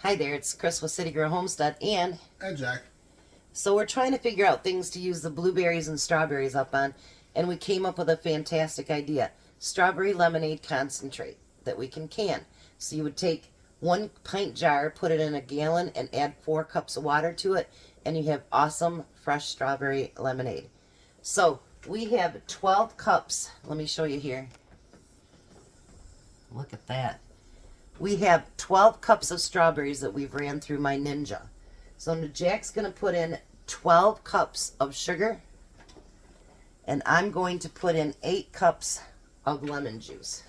Hi there, it's Chris with City Girl Homestead, and Jack. so we're trying to figure out things to use the blueberries and strawberries up on, and we came up with a fantastic idea. Strawberry lemonade concentrate that we can can. So you would take 1 pint jar, put it in a gallon, and add 4 cups of water to it, and you have awesome fresh strawberry lemonade. So we have 12 cups. Let me show you here. Look at that. We have 12 cups of strawberries that we've ran through my Ninja. So Jack's going to put in 12 cups of sugar, and I'm going to put in 8 cups of lemon juice.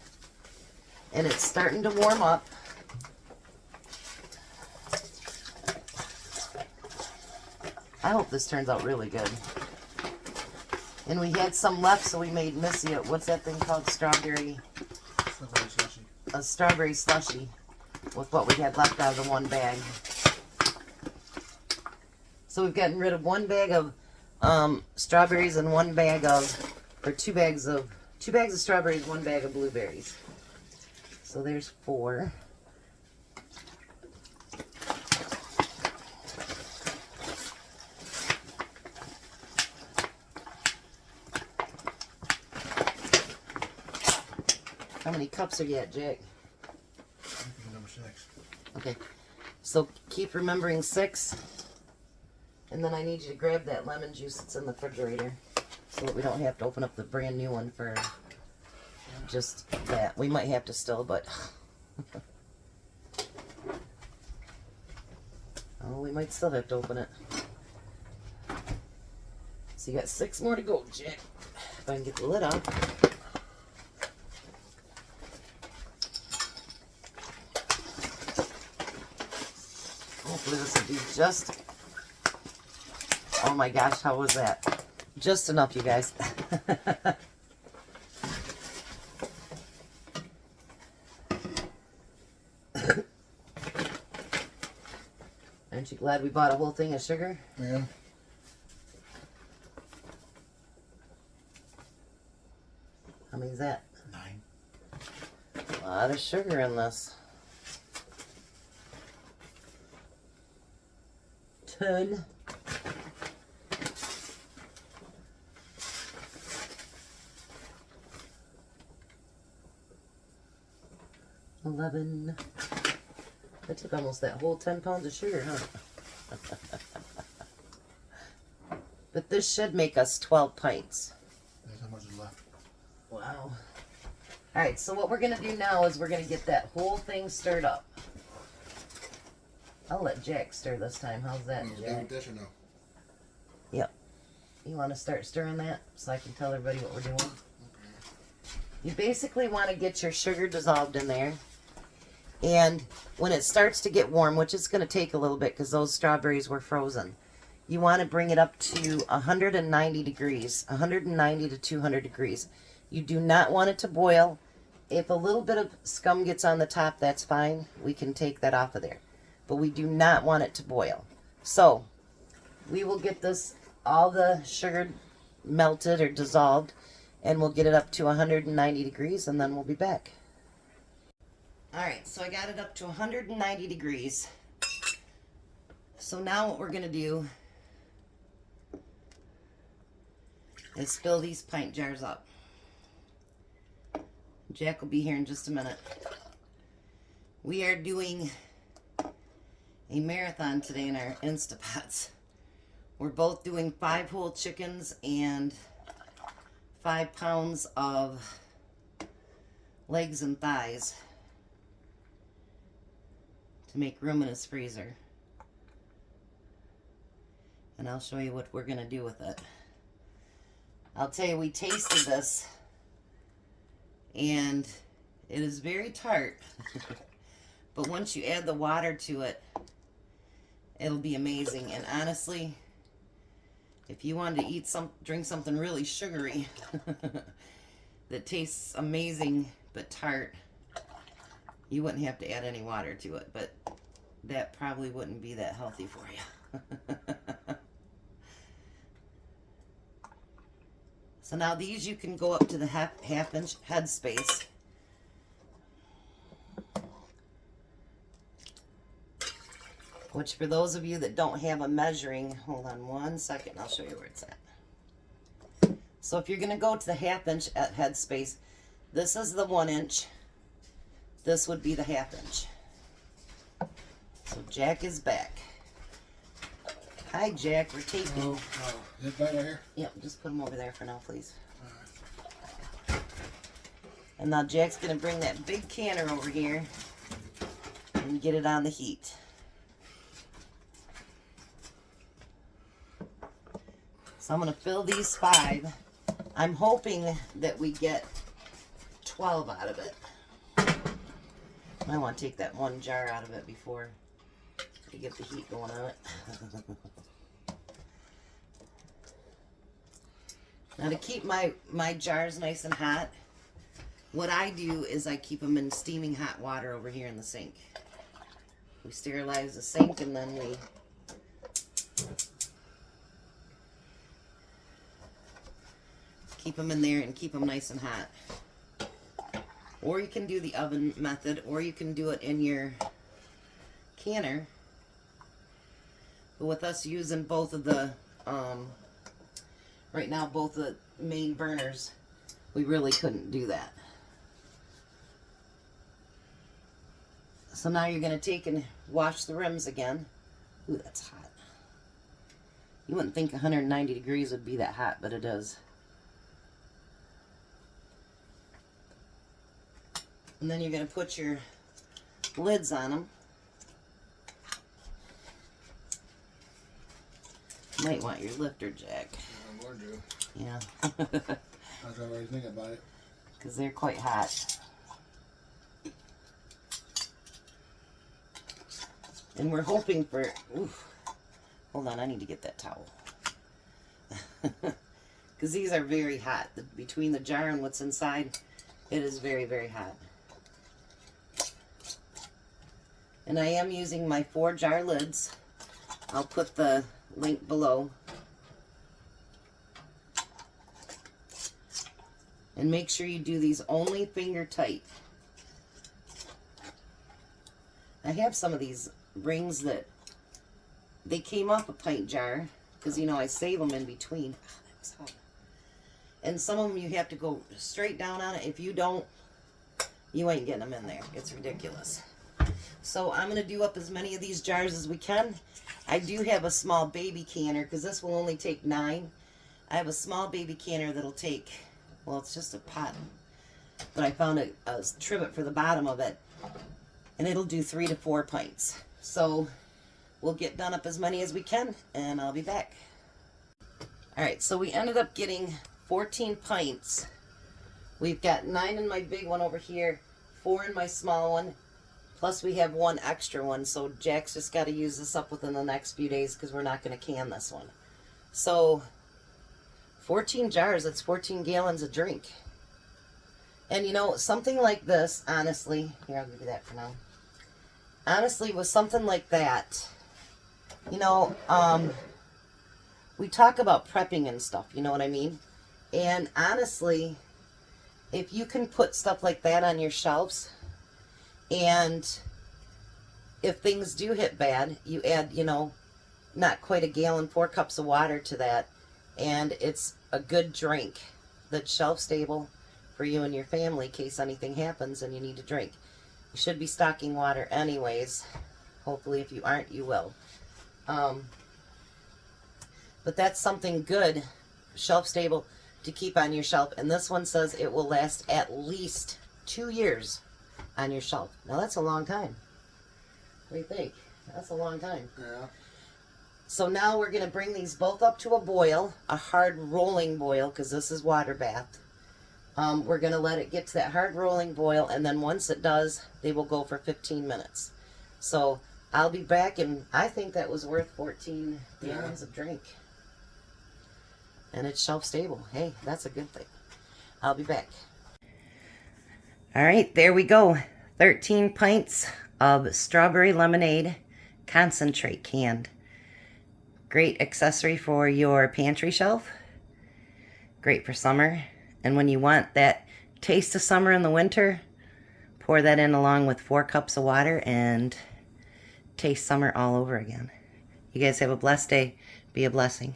And it's starting to warm up. I hope this turns out really good. And we had some left, so we made Missy what's that thing called? Strawberry Slushy. A strawberry slushy with what we had left out of the 1 bag. So we've gotten rid of 1 bag of strawberries and 1 bag of, or 2 bags of strawberries, 1 bag of blueberries. So there's 4. How many cups are you at, Jack? Number 6. Okay, so keep remembering 6, and then I need you to grab that lemon juice that's in the refrigerator so that we don't have to open up the brand new one for just that. We might have to still, but oh, we might still have to open it. So you got 6 more to go, Jack. If I can get the lid off. Hopefully this will be just, oh my gosh, how was that? Just enough, you guys. Aren't you glad we bought a whole thing of sugar? Yeah. How many is that? 9. A lot of sugar in this. 10. 11. That took almost that whole 10 pounds of sugar, huh? But this should make us 12 pints. That's how much is left. Wow. Alright, so what we're going to do now is we're going to get that whole thing stirred up. I'll let Jack stir this time. How's that, Jack? Dish or no? Yep. You want to start stirring that so I can tell everybody what we're doing? Okay. You basically want to get your sugar dissolved in there. And when it starts to get warm, which is going to take a little bit because those strawberries were frozen, you want to bring it up to 190 degrees, 190 to 200 degrees. You do not want it to boil. If a little bit of scum gets on the top, that's fine. We can take that off of there. But we do not want it to boil. So we will get this, all the sugar melted or dissolved, and we'll get it up to 190 degrees, and then we'll be back. Alright, so I got it up to 190 degrees. So now what we're going to do is fill these pint jars up. Jack will be here in just a minute. We are doing a marathon today in our Instapots. We're both doing 5 whole chickens and 5 pounds of legs and thighs to make room in his freezer. And I'll show you what we're going to do with it. I'll tell you, we tasted this and it is very tart. But once you add the water to it, it'll be amazing. And honestly, if you wanted to drink something really sugary that tastes amazing but tart, you wouldn't have to add any water to it. But that probably wouldn't be that healthy for you. So now these you can go up to the half-inch headspace. which for those of you that don't have a measuring, hold on 1 second, I'll show you where it's at. So if you're going to go to the 1/2 inch at headspace, this is the 1 inch. This would be the 1/2 inch. So Jack is back. Hi Jack, we're taping. Oh, is it back right here? Yep, just put them over there for now, please. And now Jack's going to bring that big canner over here and get it on the heat. So I'm going to fill these 5. I'm hoping that we get 12 out of it. I want to take that 1 jar out of it before we get the heat going on it. Now to keep my jars nice and hot, what I do is I keep them in steaming hot water over here in the sink. We sterilize the sink and then we keep them in there and keep them nice and hot. Or you can do the oven method, or you can do it in your canner. But with us using both of the, right now both the main burners, we really couldn't do that. So now you're going to take and wash the rims again. Ooh, that's hot. You wouldn't think 190 degrees would be that hot, but it is. And then you're going to put your lids on them. Might want your lifter, Jack. I'm going to. Yeah. I was already thinking about it. Because they're quite hot. And we're hoping for... Oof. Hold on, I need to get that towel. Because these are very hot. Between the jar and what's inside, it is very, very hot. And I am using my 4 jar lids. I'll put the link below. And make sure you do these only finger tight. I have some of these rings that they came off a pint jar because, you know, I save them in between. Oh, that was hot. And some of them you have to go straight down on it. If you don't, you ain't getting them in there. It's ridiculous. So I'm going to do up as many of these jars as we can. I do have a small baby canner because this will only take 9. I have a small baby canner that'll take, well, it's just a pot. But I found a trivet for the bottom of it. And it'll do 3 to 4 pints. So we'll get done up as many as we can and I'll be back. Alright, so we ended up getting 14 pints. We've got 9 in my big one over here, 4 in my small one. Plus we have 1 extra one, so Jack's just got to use this up within the next few days because we're not going to can this one. So 14 jars, that's 14 gallons of drink. And you know, something like this, honestly, here, I'll give you that for now. Honestly, with something like that, you know, we talk about prepping and stuff, you know what I mean? And honestly, if you can put stuff like that on your shelves, and if things do hit bad, you add, you know, not quite a gallon, 4 cups of water to that, and it's a good drink that's shelf stable for you and your family in case anything happens and you need to drink. You should be stocking water anyways. Hopefully if you aren't, you will. But that's something good, shelf stable, to keep on your shelf. And this one says it will last at least 2 years on your shelf. Now that's a long time. What do you think? That's a long time. Yeah. So now we're going to bring these both up to a boil, a hard rolling boil, because this is water bath. We're going to let it get to that hard rolling boil, and then once it does, they will go for 15 minutes. So I'll be back, and I think that was worth 14 gallons of drink. And it's shelf stable. Hey, that's a good thing. I'll be back. All right, there we go. 13 pints of strawberry lemonade concentrate canned. Great accessory for your pantry shelf. Great for summer. And when you want that taste of summer in the winter, pour that in along with 4 cups of water and taste summer all over again. You guys have a blessed day. Be a blessing.